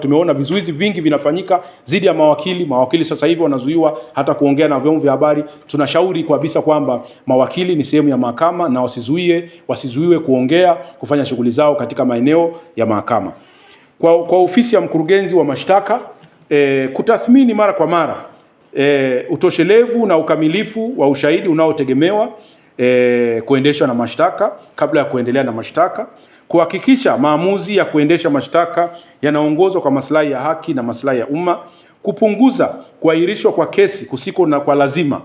tumeona vizuizi vingi vinafanyika dhidi ya mawakili. Mawakili sasa hivi wanazuiwa hata kuongea na vyombo vya habari. Tunashauri kabisa kwamba mawakili ni sehemu ya mahakama na wasizuiwe kuongea, kufanya shughuli zao katika maeneo ya mahakama. Kwa ofisi ya mkurugenzi wa mashtaka, kutathmini mara kwa mara utoshelevu na ukamilifu wa ushahidi unaotegemewa kuendeshwa na mashtaka kabla ya kuendelea na mashtaka, kuhakikisha maamuzi ya kuendesha mashtaka yanaongozwa kwa maslahi ya haki na maslahi ya umma, kupunguza kuahirishwa kwa kesi kusiko na kwa lazima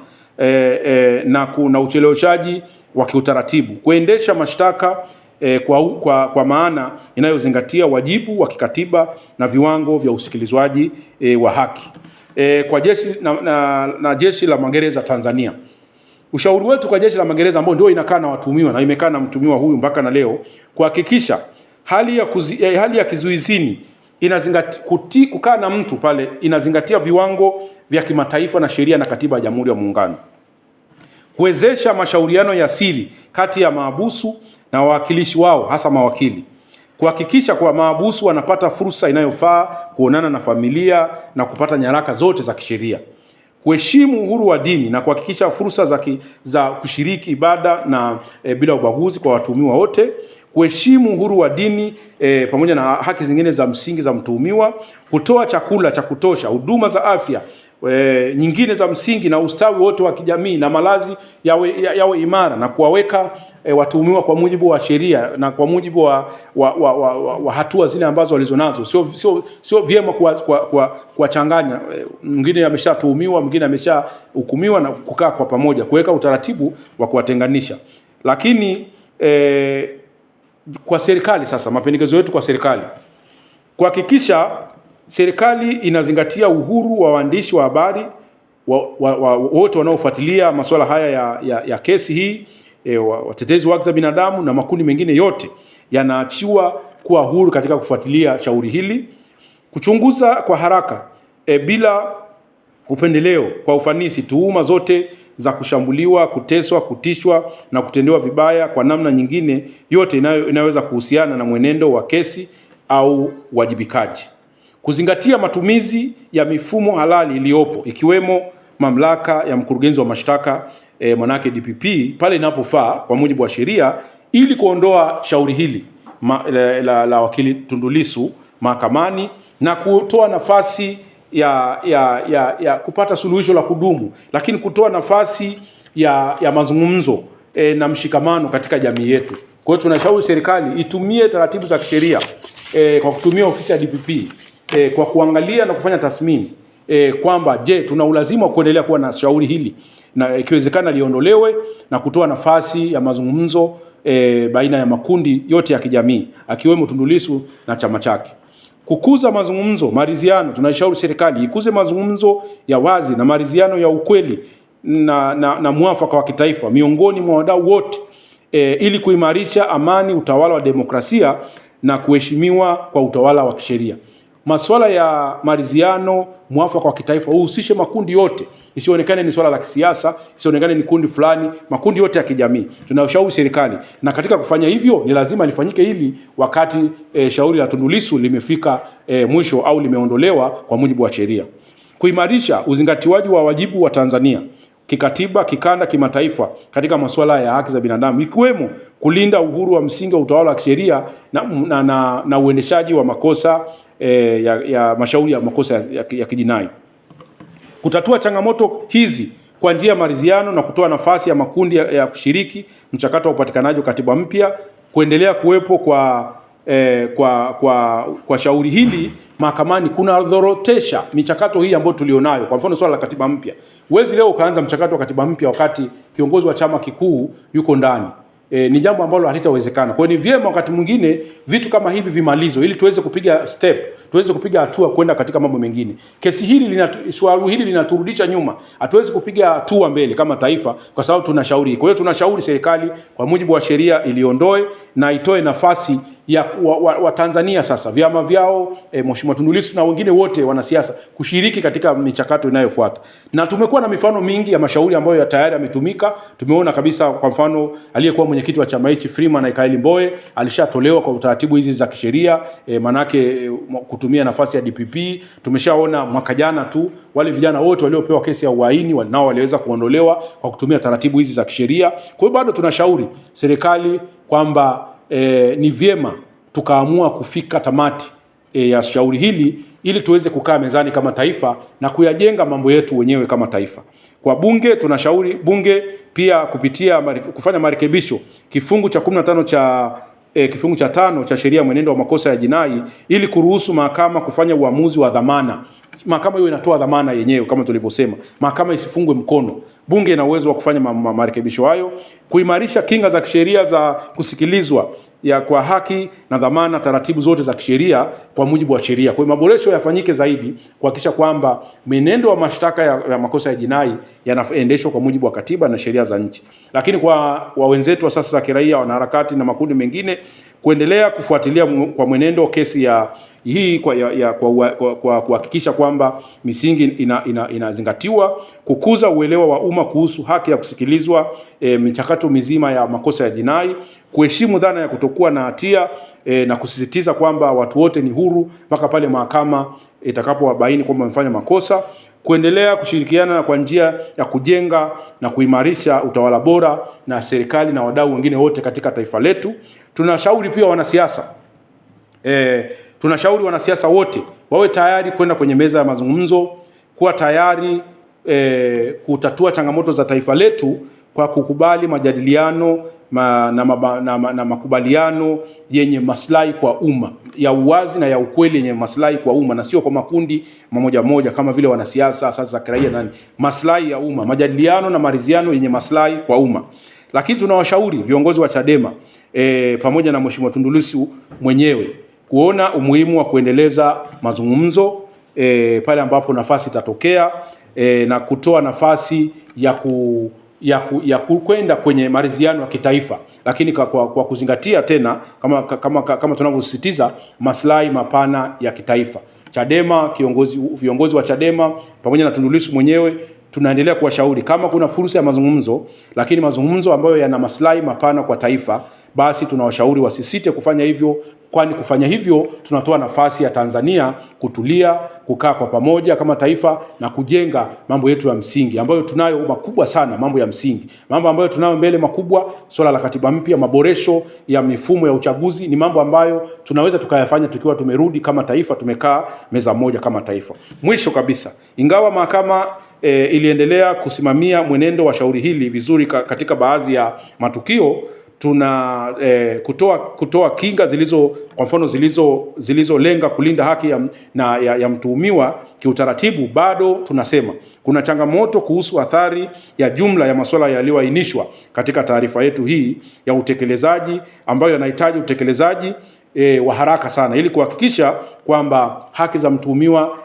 na ucheleweshaji wa kiutaratibu, kuendesha mashtaka kwa maana inayozingatia wajibu wa kikatiba na viwango vya usikilizwaji wa haki. Kwa jeshi na Jeshi la Magereza Tanzania, ushauri wetu kwa Jeshi la Magereza ambao ndio inakaa na watuhumiwa na imekaa na mtuhumiwa huyu mpaka na leo, kuhakikisha hali ya kizuizini kukaa na mtu pale inazingatia viwango vya kimataifa na sheria na katiba ya Jamhuri ya Muungano, kuwezesha mashauriano ya siri kati ya mahabusu na wawakilishi wao, hasa mawakili, kuhakikisha kwa mahabusu wanapata fursa inayofaa kuonana na familia na kupata nyaraka zote za kisheria, kuheshimu uhuru wa dini na kuhakikisha fursa za kushiriki ibada na bila ubaguzi kwa watuhumiwa wote, kuheshimu uhuru wa dini pamoja na haki zingine za msingi za mtuhumiwa, kutoa chakula cha kutosha, huduma za afya nyingine za msingi na ustawi wote wa kijamii na malazi yawe imara, na kuwaweka watuhumiwa kwa mujibu wa sheria na kwa mujibu wa hatua zile ambazo walizonazo. Sio vyema kuwachanganya, mwingine ameshatuhumiwa, mwingine ameshahukumiwa, na kukaa kwa pamoja, kuweka utaratibu wa kuwatenganisha. Lakini kwa serikali sasa, mapendekezo yetu kwa serikali, kuhakikisha serikali inazingatia uhuru wa waandishi wa habari wote wanaofuatilia masuala haya ya kesi hii, watetezi wa haki za binadamu na makundi mengine yote yanaachiwa kuwa huru katika kufuatilia shauri hili, kuchunguza kwa haraka bila upendeleo kwa ufanisi tuhuma zote za kushambuliwa, kuteswa, kutishwa na kutendewa vibaya kwa namna nyingine yote inayoweza kuhusiana na mwenendo wa kesi au wajibikaji, kuzingatia matumizi ya mifumo halali iliyopo ikiwemo mamlaka ya mkurugenzi wa mashtaka manake DPP pale inapofaa kwa mujibu wa sheria, ili kuondoa shauri hili la wakili Tundu Lissu mahakamani na kutoa nafasi ya kupata suluhisho la kudumu, lakini kutoa nafasi ya mazungumzo na mshikamano katika jamii yetu. Kwa hiyo tunashauri serikali itumie taratibu za kisheria kwa kutumia ofisi ya DPP kwa kuangalia na kufanya tathmini kwamba je, tuna ulazima wa kuendelea kuwa na shauri hili, na ikiwezekana liondolewe, na kutoa nafasi ya mazungumzo baina ya makundi yote ya kijamii akiwemo Tundu Lissu na chama chake. Kukuza mazungumzo, maridhiano. Tunashauri serikali ikuze mazungumzo ya wazi na maridhiano ya ukweli na mwafaka wa kitaifa miongoni mwa wadau wote ili kuimarisha amani, utawala wa demokrasia na kuheshimiwa kwa utawala wa kisheria. Masuala ya maridhiano, mwafaka wa kitaifa uhusishe makundi yote, isionekane ni swala la kisiasa, isionekane ni kundi fulani, makundi yote ya kijamii. Tunashauri serikali, na katika kufanya hivyo ni lazima lifanyike hili wakati shauri la Tundu Lissu limefika mwisho au limeondolewa kwa mujibu wa sheria. Kuimarisha uzingatiwaji wa wajibu wa Tanzania kikatiba, kikanda, kimataifa katika masuala ya haki za binadamu, ikiwemo kulinda uhuru wa msingi wa utawala wa kisheria na uendeshaji wa makosa ya mashauri ya makosa ya kijinai. Kutatua changamoto hizi kwa njia ya maridhiano na kutoa nafasi ya makundi ya kushiriki mchakato wa upatikanaji wa katiba mpya, kuendelea kuwepo kwa shauri hili mahakamani kuna dhorotesha michakato hii ambayo tulionayo. Kwa mfano swala la katiba mpya, huwezi leo ukaanza mchakato wa katiba mpya wakati kiongozi wa chama kikuu yuko ndani. Ni jambo ambalo halitawezekana. Kwa hiyo ni vyema wakati mwingine vitu kama hivi vimalizwe ili tuweze kupiga tuweze kupiga hatua kwenda katika mambo mengine. Kesi hili swali hili linaturudisha nyuma. Hatuwezi kupiga hatua mbele kama taifa kwa sababu tunashauri. Kwa hiyo tunashauri serikali kwa mujibu wa sheria iliondoe na itoe nafasi ya wa Tanzania sasa, vyama vyao, Mheshimiwa Tundu Lissu na wengine wote wanasiasa kushiriki katika michakato inayofuata. Na tumekuwa na mifano mingi ya mashauri ambayo tayari yametumika. Tumeona kabisa, kwa mfano, aliyekuwa mwenyekiti wa chama hichi Freeman Aikaeli Mbowe alishatolewa kwa utaratibu hizi za kisheria, manake kutumia nafasi ya DPP. Tumeshaona mwaka jana tu wale vijana wote waliopewa kesi ya uhaini nao waliweza kuondolewa kwa kutumia taratibu hizi za kisheria. Kwa hiyo bado tunashauri serikali kwamba ni vyema tukaamua kufika tamati ya shauri hili ili tuweze kukaa mezani kama taifa na kuyajenga mambo yetu wenyewe kama taifa. Kwa bunge, tunashauri bunge pia kupitia kufanya marekebisho kifungu cha 15 kifungu cha 5 cha sheria ya mwenendo wa makosa ya jinai ili kuruhusu mahakama kufanya uamuzi wa dhamana. Mahakama hiyo inatoa dhamana yenyewe kama tulivyosema. Mahakama isifungwe mkono. Bunge ina uwezo wa kufanya marekebisho hayo, kuimarisha kinga za kisheria za kusikilizwa kwa haki na dhamana, taratibu zote za kisheria kwa mujibu wa sheria. Kwa hiyo maboresho yafanyike zaidi kuhakikisha kwamba mwenendo wa mashtaka ya makosa ya jinai yanaendeshwa kwa mujibu wa katiba na sheria za nchi. Lakini kwa wenzetu wa sasa za kiraia, wanaharakati na makundi mengine kuendelea kufuatilia kwa mwenendo kesi ya hii kwa kuhakikisha kwamba misingi inazingatiwa, kukuza uelewa wa umma kuhusu haki ya kusikilizwa michakato mizima ya makosa ya jinai, kuheshimu dhana ya kutokuwa na hatia na kusisitiza kwamba watu wote ni huru mpaka pale mahakama itakapowabaini kwamba wamefanya makosa, kuendelea kushirikiana kwa njia ya kujenga na kuimarisha utawala bora na serikali na wadau wengine wote katika taifa letu. Tunashauri pia wanasiasa wote wawe tayari kwenda kwenye meza ya mazungumzo, kuwa tayari kutatua changamoto za taifa letu kwa kukubali majadiliano na makubaliano yenye maslahi kwa umma, ya uwazi na ya ukweli, yenye maslahi kwa umma na sio kwa makundi moja kama vile wanasiasa sasa za kiraia nani. Maslahi ya umma, majadiliano na maridhiano yenye maslahi kwa umma. Lakini tunawashauri viongozi wa Chadema pamoja na Mheshimiwa Tundu Lissu mwenyewe kuona umuhimu wa kuendeleza mazungumzo pale ambapo nafasi itatokea, na kutoa nafasi ya kwenda kwenye maridhiano ya kitaifa, lakini kwa kuzingatia tena kama tunavyosisitiza maslahi mapana ya kitaifa. Chadema, viongozi wa Chadema pamoja na Tundu Lissu mwenyewe tunaendelea kuwashauri kama kuna fursa ya mazungumzo, lakini mazungumzo ambayo yana maslahi mapana kwa taifa, basi tunawashauri wasisite kufanya hivyo, kwani kufanya hivyo tunatoa nafasi ya Tanzania kutulia, kukaa kwa pamoja kama taifa na kujenga mambo yetu ya msingi ambayo tunayo makubwa sana. Mambo ya msingi, mambo ambayo tunayo mbele makubwa, swala la katiba mpya, maboresho ya mifumo ya uchaguzi, ni mambo ambayo tunaweza tukayafanya tukiwa tumerudi kama taifa, tumekaa meza moja kama taifa. Mwisho kabisa, ingawa mahakama iliendelea kusimamia mwenendo wa shauri hili vizuri katika baadhi ya matukio, tuna kutoa kinga kwa mfano zilizolenga kulinda haki ya mtuhumiwa kiutaratibu. Bado tunasema kuna changamoto kuhusu athari ya jumla ya masuala yaliyoainishwa katika taarifa yetu hii ya utekelezaji, ambayo yanahitaji utekelezaji wa haraka sana ili kuhakikisha kwamba haki za mtuhumiwa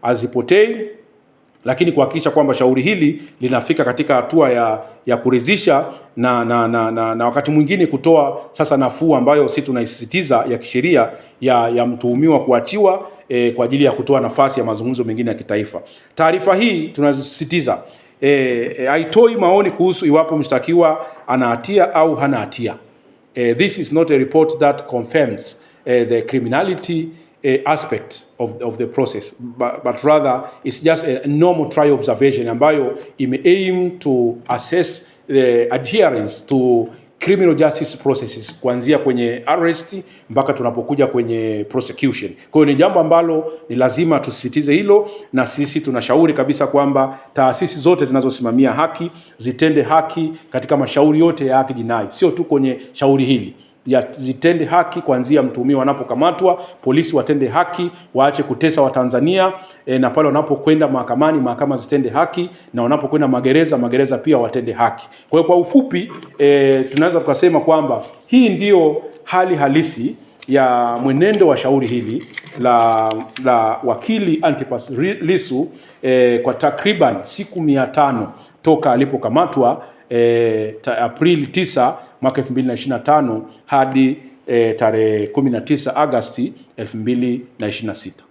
hazipotei, lakini kuhakikisha kwamba shauri hili linafika katika hatua ya kuridhisha na wakati mwingine kutoa sasa nafuu ambayo sisi tunaisisitiza ya kisheria ya mtuhumiwa kuachiwa kwa ajili ya kutoa nafasi ya mazungumzo mengine ya kitaifa. Taarifa hii tunasisitiza haitoi maoni kuhusu iwapo mshtakiwa ana hatia au hana hatia. This is not a report that confirms the criminality aspect of the process, but rather it's just a normal trial observation ambayo aim to assess the adherence to criminal justice processes kuanzia kwenye arrest mpaka tunapokuja kwenye prosecution. Kwa hiyo ni jambo ambalo ni lazima tusisitize hilo, na sisi tunashauri kabisa kwamba taasisi zote zinazosimamia haki zitende haki katika mashauri yote ya haki jinai, sio tu kwenye shauri hili. Zitende haki kuanzia mtuhumiwa wanapokamatwa, polisi watende haki, waache kutesa Watanzania, na pale wanapokwenda mahakamani, mahakama zitende haki, na wanapokwenda magereza pia watende haki. Kwa hiyo kwa ufupi tunaweza tukasema kwamba hii ndiyo hali halisi ya mwenendo wa shauri hili la wakili Antipas Lissu kwa takriban siku 500 toka alipokamatwa Aprili 9 mwaka 2025 hadi tarehe 19 Agosti 2026.